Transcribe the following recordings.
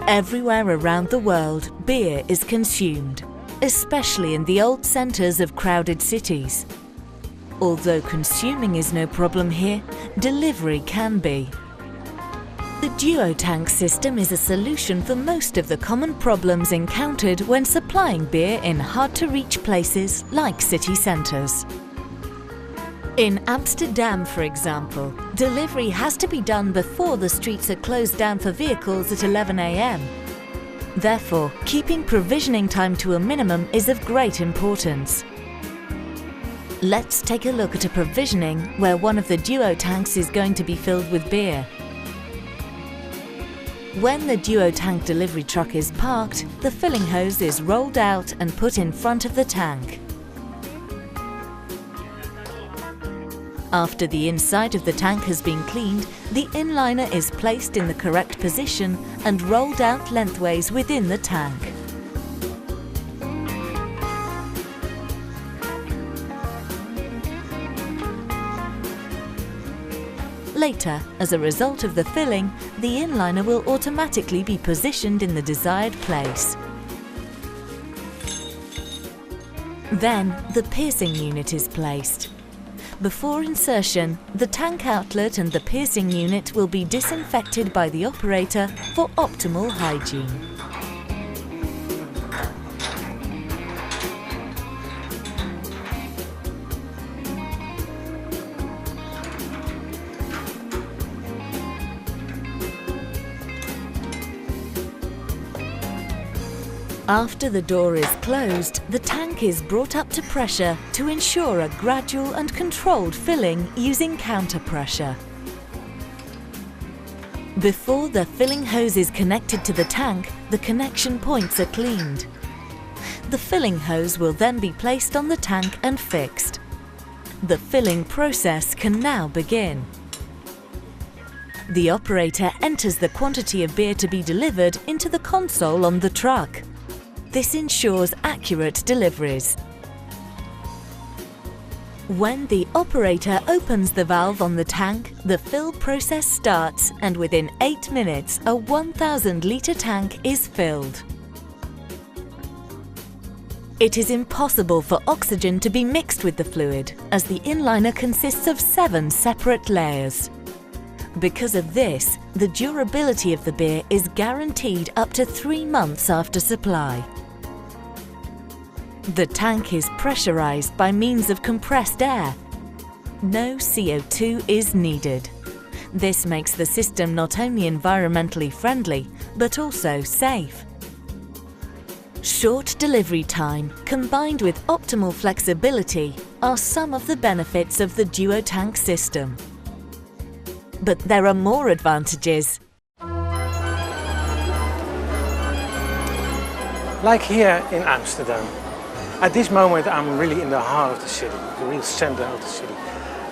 Everywhere around the world, beer is consumed, especially in the old centres of crowded cities. Although consuming is no problem here, delivery can be. The Duotank system is a solution for most of the common problems encountered when supplying beer in hard-to-reach places like city centres. In Amsterdam, for example, delivery has to be done before the streets are closed down for vehicles at 11 AM. Therefore, keeping provisioning time to a minimum is of great importance. Let's take a look at a provisioning where one of the Duotanks is going to be filled with beer. When the Duotank delivery truck is parked, the filling hose is rolled out and put in front of the tank. After the inside of the tank has been cleaned, the inliner is placed in the correct position and rolled out lengthways within the tank. Later, as a result of the filling, the inliner will automatically be positioned in the desired place. Then, the piercing unit is placed. Before insertion, the tank outlet and the piercing unit will be disinfected by the operator for optimal hygiene. After the door is closed, the tank is brought up to pressure to ensure a gradual and controlled filling using counter pressure. Before the filling hose is connected to the tank, the connection points are cleaned. The filling hose will then be placed on the tank and fixed. The filling process can now begin. The operator enters the quantity of beer to be delivered into the console on the truck. This ensures accurate deliveries. When the operator opens the valve on the tank, the fill process starts and within 8 minutes a 1,000-litre tank is filled. It is impossible for oxygen to be mixed with the fluid, as the inliner consists of 7 separate layers. Because of this, the durability of the beer is guaranteed up to 3 months after supply. The tank is pressurized by means of compressed air. No CO2 is needed. This makes the system not only environmentally friendly, but also safe. Short delivery time, combined with optimal flexibility, are some of the benefits of the Duotank system. But there are more advantages. Like here in Amsterdam. At this moment I'm really in the heart of the city, the real center of the city.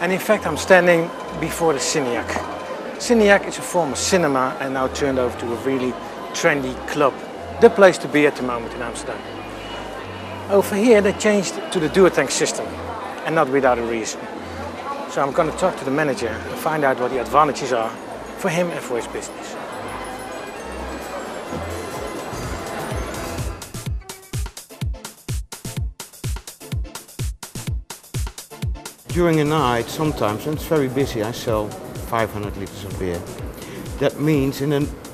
And in fact I'm standing before the Cineac. Cineac is a former cinema and now turned over to a really trendy club. The place to be at the moment in Amsterdam. Over here they changed to the Duotank system, and not without a reason. So I'm going to talk to the manager and find out what the advantages are for him and for his business. During a night, sometimes, when it's very busy, I sell 500 liters of beer. That means in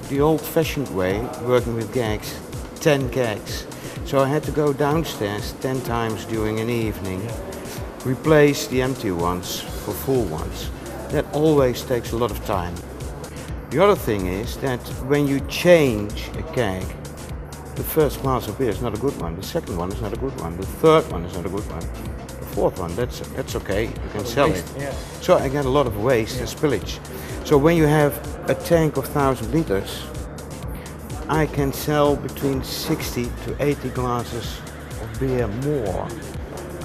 the old-fashioned way, working with kegs, 10 kegs. So I had to go downstairs 10 times during an evening, replace the empty ones for full ones. That always takes a lot of time. The other thing is that when you change a keg, the first glass of beer is not a good one, the second one is not a good one, the third one is not a good one. Fourth one, that's okay, you can sell it. Yeah. So I get a lot of waste and spillage. So when you have a tank of 1,000 liters, I can sell between 60 to 80 glasses of beer more.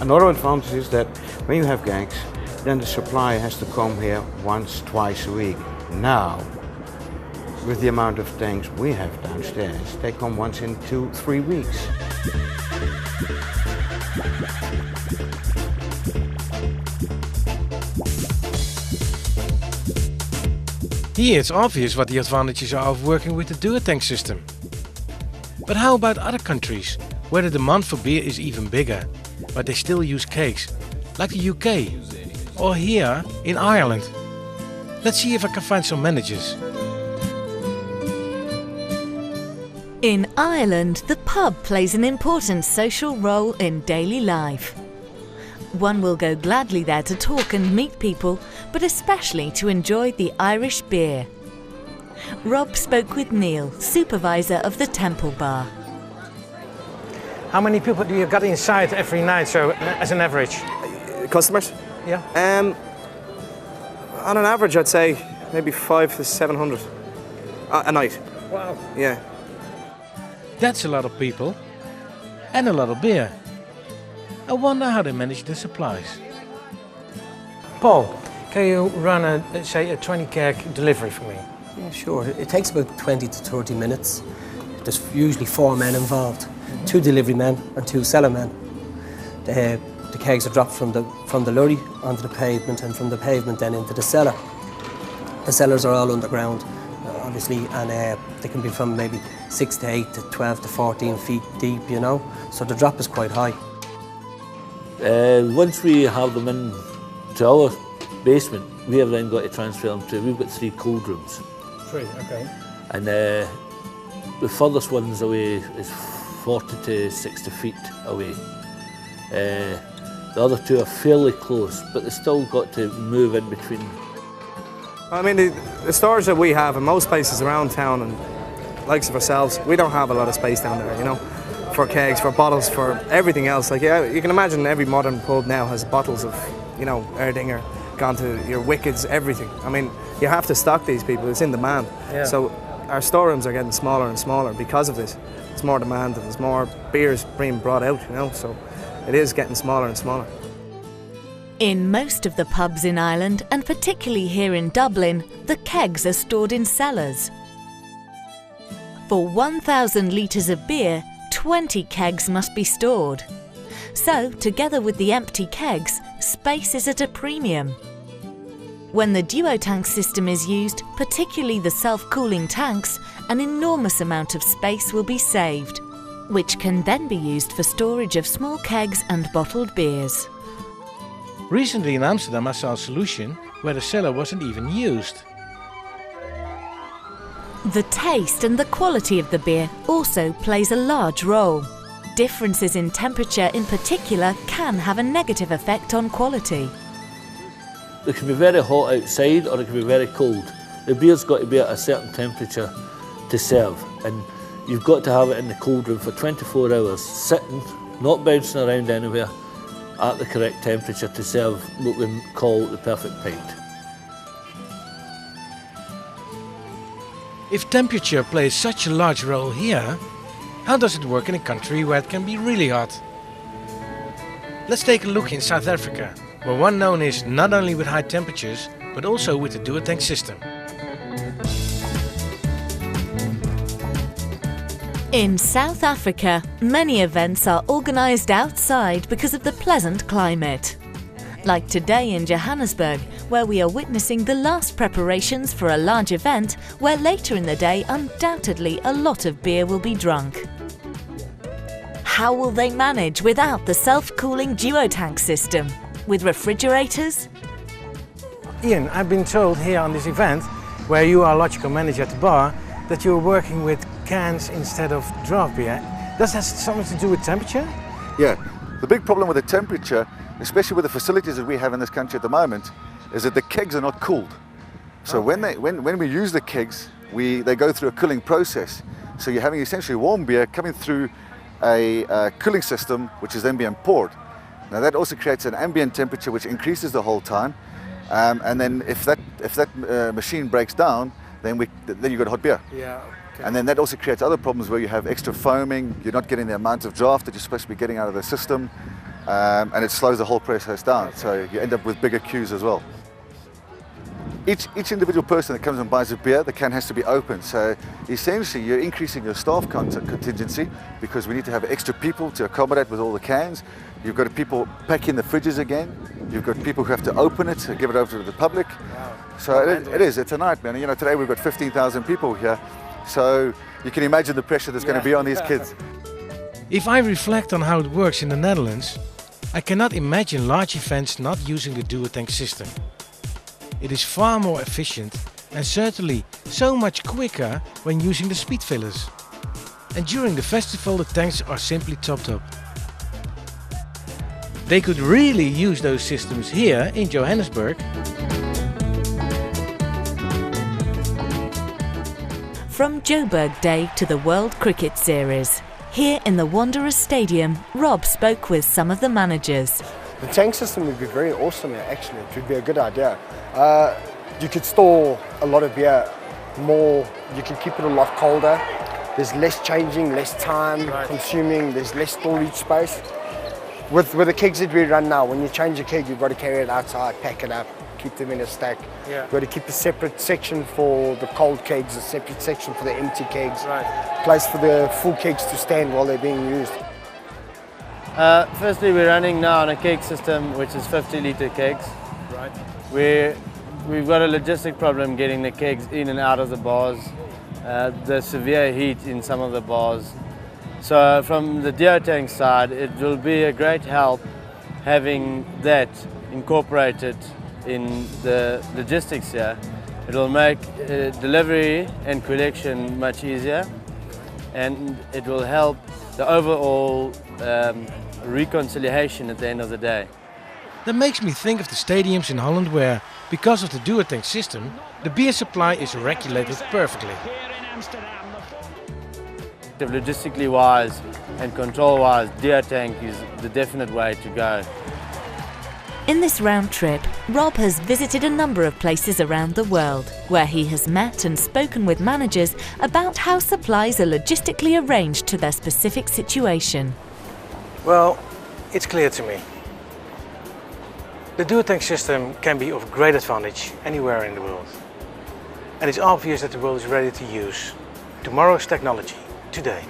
Another advantage is that when you have kegs, then the supplier has to come here once, twice a week. Now, with the amount of tanks we have downstairs, they come once in 2-3 weeks. Here it's obvious what the advantages are of working with the Duotank system. But how about other countries, where the demand for beer is even bigger, but they still use kegs, like the UK, or here in Ireland? Let's see if I can find some managers. In Ireland, the pub plays an important social role in daily life. One will go gladly there to talk and meet people, but especially to enjoy the Irish beer. Rob spoke with Neil, supervisor of the Temple Bar. How many people do you got inside every night, so as an average? Customers? Yeah. On an average, I'd say maybe 500 to 700 a night. Wow. Yeah. That's a lot of people and a lot of beer. I wonder how they manage the supplies. Paul, can you run a 20 keg delivery for me? Yeah, sure. It takes about 20 to 30 minutes. There's usually 4 men involved, 2 delivery men and 2 cellar men. The kegs are dropped from the lorry onto the pavement, and from the pavement then into the cellar. The cellars are all underground, obviously, and they can be from maybe 6 to 8 to 12 to 14 feet deep, you know, so the drop is quite high. Once we have them in to our basement, we have then got to transfer them to, we've got 3 cold rooms. 3, okay. And the furthest ones away is 40 to 60 feet away. The other 2 are fairly close, but they still got to move in between. I mean, the storage that we have in most places around town, and likes of ourselves, we don't have a lot of space down there, you know, for kegs, for bottles, for everything else. Like, yeah, you can imagine every modern pub now has bottles of, you know, Erdinger, gone to your Wickeds, everything. I mean, you have to stock these people, it's in demand. Yeah. So our storerooms are getting smaller and smaller because of this. There's more demand and there's more beers being brought out, you know, so it is getting smaller and smaller. In most of the pubs in Ireland, and particularly here in Dublin, the kegs are stored in cellars. For 1,000 litres of beer, 20 kegs must be stored. So, together with the empty kegs, space is at a premium. When the Duotank system is used, particularly the self-cooling tanks, an enormous amount of space will be saved, which can then be used for storage of small kegs and bottled beers. Recently in Amsterdam I saw a solution where the cellar wasn't even used. The taste and the quality of the beer also plays a large role. Differences in temperature in particular can have a negative effect on quality. It can be very hot outside or it can be very cold. The beer's got to be at a certain temperature to serve, and you've got to have it in the cold room for 24 hours, sitting, not bouncing around anywhere, at the correct temperature to serve what we call the perfect pint. If temperature plays such a large role here, how does it work in a country where it can be really hot? Let's take a look in South Africa, where one known is not only with high temperatures, but also with the Duotank system. In South Africa, many events are organised outside because of the pleasant climate. Like today in Johannesburg, where we are witnessing the last preparations for a large event where later in the day undoubtedly a lot of beer will be drunk. How will they manage without the self-cooling Duotank system? With refrigerators? Ian, I've been told here on this event, where you are logical manager at the bar, that you're working with cans instead of draft beer. Does that have something to do with temperature? Yeah, the big problem with the temperature, especially with the facilities that we have in this country at the moment, is that the kegs are not cooled. So when we use the kegs, they go through a cooling process. So you're having essentially warm beer coming through a cooling system, which is then being poured. Now that also creates an ambient temperature which increases the whole time. And then if that machine breaks down, then you've got hot beer. Yeah. Okay. And then that also creates other problems where you have extra foaming, you're not getting the amount of draft that you're supposed to be getting out of the system, and it slows the whole process down, so you end up with bigger queues as well. Each individual person that comes and buys a beer, the can has to be open, so essentially you're increasing your staff contingency because we need to have extra people to accommodate with all the cans. You've got people packing the fridges again, you've got people who have to open it to give it over to the public. Wow. So it's a nightmare. You know, today we've got 15,000 people here, So you can imagine the pressure that's going to be on these kids. If I reflect on how it works in the Netherlands, I cannot imagine large events not using the Duotank system. It is far more efficient and certainly so much quicker when using the speed fillers. And during the festival the tanks are simply topped up. They could really use those systems here in Johannesburg. From Joburg Day to the World Cricket Series, here in the Wanderers Stadium, Rob spoke with some of the managers. The tank system would be very awesome here, actually. It would be a good idea. You could store a lot of beer more, you can keep it a lot colder. There's less changing, less time consuming, there's less storage space. With the kegs that we run now, when you change a keg, you've got to carry it outside, pack it up, keep them in a stack. Yeah. You've got to keep a separate section for the cold kegs, a separate section for the empty kegs. Right. Place for the full kegs to stand while they're being used. Firstly, we're running now on a keg system which is 50-litre kegs. Right. We've got a logistic problem getting the kegs in and out of the bars, the severe heat in some of the bars. So from the Duotank side, it will be a great help having that incorporated in the logistics here. It will make delivery and collection much easier, and it will help the overall reconciliation at the end of the day. That makes me think of the stadiums in Holland where, because of the Duotank system, the beer supply is regulated perfectly. Logistically wise and control wise, Duotank is the definite way to go. In this round trip, Rob has visited a number of places around the world where he has met and spoken with managers about how supplies are logistically arranged to their specific situation. Well, it's clear to me. The Duotank system can be of great advantage anywhere in the world. And it's obvious that the world is ready to use tomorrow's technology today.